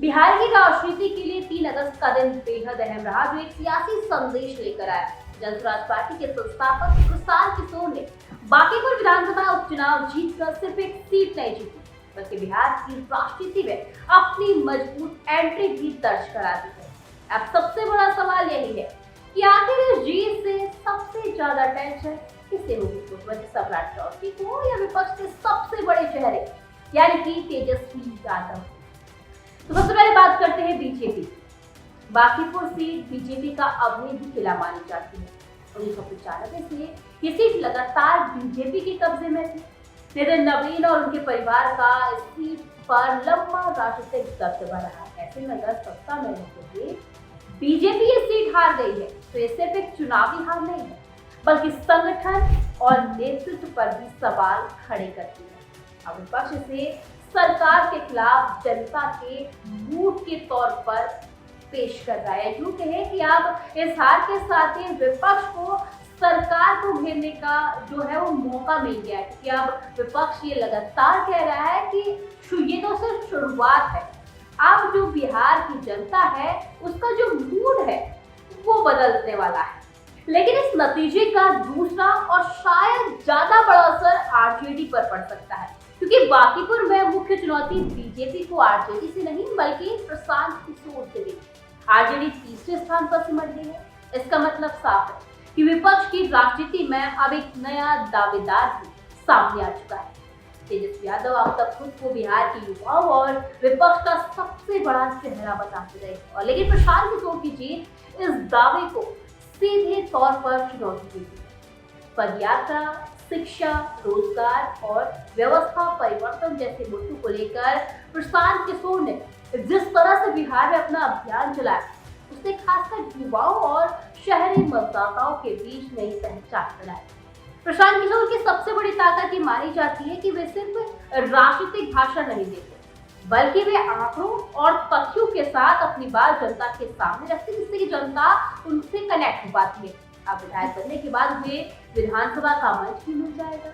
बिहार की राजनीति के लिए 3 अगस्त का दिन बेहद अहम रहा, जो एक सियासी संदेश लेकर आया। जनसुराज पार्टी के संस्थापक प्रशांत किशोर ने बांकीपुर विधानसभा उपचुनाव जीतकर सिर्फ एक सीट नहीं जीती, बल्कि बिहार की राजनीति में अपनी मजबूत एंट्री भी दर्ज करा दी है। अब सबसे बड़ा सवाल यही है कि आखिर इस जीत से सबसे ज्यादा टेंशन किसे होगी, सम्राट चौधरी को या विपक्ष के सबसे बड़े चेहरे यानी कि तेजस्वी यादव। तो सबसे पहले बात करते हैं बीजेपी। बांकीपुर सीट बीजेपी का अभेद्य किला मानी जाती है। 1995 से ये सीट लगातार बीजेपी के कब्जे में थी। नितिन नवीन और उनके परिवार का इस सीट पर लंबा राजनीतिक दबदबा रहा। ऐसे में अगर सत्ता में रहते हुए बीजेपी ये सीट हार गई है तो ये सिर्फ एक चुनावी हार नहीं है, बल्कि संगठन और नेतृत्व पर भी सवाल खड़े करती है। अब विपक्ष से सरकार के खिलाफ जनता के वोट के तौर पर पेश कर रहा है। यूं कहें कि अब इस हार के साथ ही विपक्ष को सरकार को घेरने का जो है वो मौका मिल गया है, क्योंकि अब विपक्ष ये लगातार कह रहा है कि ये तो सिर्फ शुरुआत है। अब जो बिहार की जनता है उसका जो मूड है वो बदलने वाला है। लेकिन इस नतीजे का दूसरा और शायद ज्यादा बड़ा असर आरजेडी पर पड़ सकता है, क्योंकि बांकीपुर में मुख्य चुनौती बीजेपी को आरजेडी से नहीं बल्कि प्रशांत किशोर से भी। आरजेडी तीसरे स्थान पर सिमट गई है। इसका मतलब साफ है कि विपक्ष की राजनीति में अब एक नया दावेदार भी सामने आ चुका है। तेजस्वी यादव अब तक खुद को बिहार के युवाओं और विपक्ष का सबसे बड़ा चेहरा बताते रहे, और लेकिन प्रशांत किशोर की जीत इस दावे को सीधे तौर पर चुनौती देती है। पदयात्रा, शिक्षा, रोजगार और व्यवस्था परिवर्तन जैसे मुद्दों को लेकर प्रशांत किशोर ने जिस तरह से बिहार में अपना अभियान चलाया, उसने खासकर युवाओं और शहरी मतदाताओं के बीच नई पहचान बनाई। प्रशांत किशोर की सबसे बड़ी ताकत ये मानी जाती है कि वे सिर्फ राजनीतिक भाषण नहीं देते, बल्कि वे आंकड़ों और तथ्यों के साथ अपनी बात जनता के सामने रखते, जिससे कि जनता उनसे कनेक्ट हो पाती है। अब विधायक बनने के बाद वे विधानसभा का मंच भी मिल जाएगा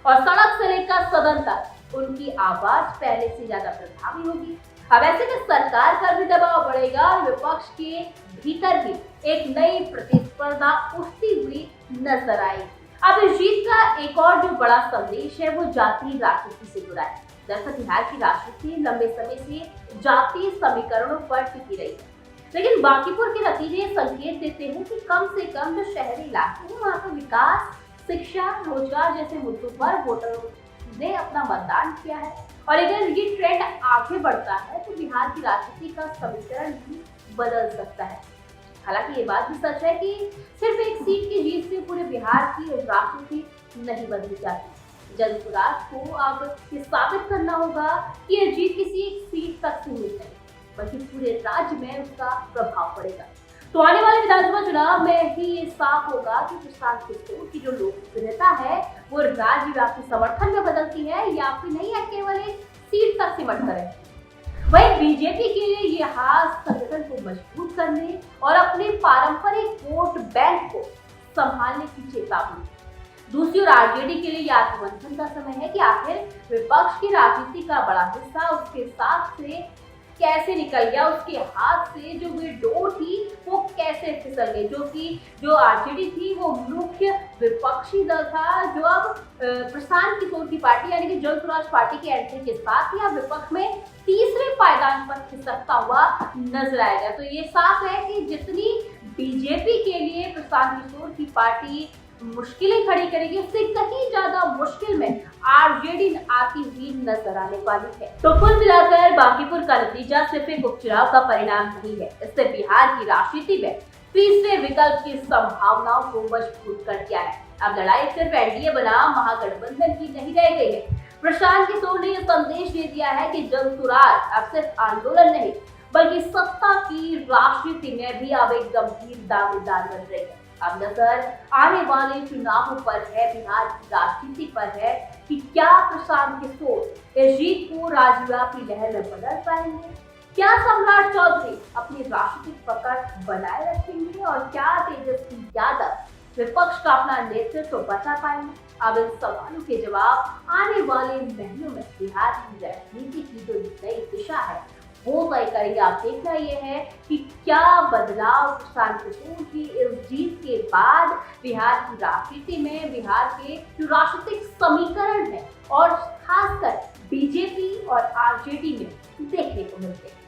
और सड़क से लेकर सदन तक उनकी आवाज पहले से ज्यादा प्रभावी होगी। अब ऐसे में सरकार पर भी दबाव बढ़ेगा और विपक्ष के भीतर भी एक नई प्रतिस्पर्धा उठती हुई नजर आएगी। अब इस जीत का एक और जो बड़ा संदेश है वो जातीय राजनीति से जुड़ा है। दरअसल बिहार की राजनीति लंबे समय से जातीय समीकरणों पर टिकी रही है, लेकिन बांकीपुर के नतीजे संकेत देते हैं कि कम से कम जो शहरी इलाके हैं वहाँ पर विकास, शिक्षा, रोजगार जैसे मुद्दों पर वोटरों ने अपना मतदान किया है। और अगर ये ट्रेंड आगे बढ़ता है तो बिहार की राजनीति का समीकरण भी बदल सकता है। हालांकि ये बात भी सच है कि सिर्फ एक सीट की जीत से पूरे बिहार की राजनीति नहीं बदली जाती। जनसुराज को अब ये साबित करना होगा कि यह जीत किसी एक सीट तक सीमित नहीं, बल्कि पूरे राज्य में उसका प्रभाव पड़ेगा। तो आने वाले विधानसभा चुनाव में ही ये साफ होगा कि प्रशांत किशोर की जो लोकप्रियता है वो राज्यव्यापी समर्थन में बदलती है या फिर नहीं, है केवल एक सीट तक सिमट कर रहती है। वहीं बीजेपी के लिए ये हार संगठन को मजबूत करने और अपने पारंपरिक वोट बैंक को संभालने की चेतावनी। दूसरी ओर आरजेडी के लिए यह आत्ममंथन का समय है कि आखिर विपक्ष की राजनीति का बड़ा हिस्सा उसके साथ से कैसे निकल गया, उसके हाथ से जो वे डोर थी वो कैसे फिसल गई। जो आरजेडी थी वो मुख्य विपक्षी दल था, जो अब प्रशांत किशोर की पार्टी यानी कि जनसुराज पार्टी की एंट्री के साथ ही अब विपक्ष में तीसरे पायदान पर खिसकता हुआ नजर आएगा। तो ये साफ है कि जितनी बीजेपी के लिए प्रशांत किशोर की पार्टी मुश्किलें खड़ी करेगी, उससे कहीं ज्यादा मुश्किल में आरजेडी आती हुई नजर आने वाली है। तो कुल मिलाकर बांकीपुर का नतीजा सिर्फ एक उपचुनाव का परिणाम नहीं है, इससे बिहार की राजनीति में तीसरे विकल्प की संभावनाओं को मजबूत कर दिया है। अब लड़ाई सिर्फ एनडीए बनाम महागठबंधन की नहीं रह गई है। प्रशांत किशोर ने यह संदेश दे दिया है कि जनसुराज अब सिर्फ आंदोलन नहीं बल्कि सत्ता की राजनीति में भी अब एक गंभीर दावेदार बन रही है। अब नजर आने वाले चुनावों पर है, बिहार की राजनीति पर है कि क्या प्रशांत किशोर इस जीत को राज्यव्यापी लहर में बदल पाएंगे, क्या सम्राट चौधरी अपनी राजनीतिक पकड़ बनाए रखेंगे और क्या तेजस्वी यादव विपक्ष का अपना नेतृत्व बचा पाएंगे। अब इन सवालों के जवाब आने वाले महीनों में बिहार की राजनीति की जो नई दिशा है वो तय करेंगे। आप देखना ये है कि क्या बदलाव प्रशांत किशोर की इस जीत के बाद बिहार की राजनीति में, बिहार के जो राजनीतिक समीकरण है और खासकर बीजेपी और आरजेडी में देखने को मिलते हैं।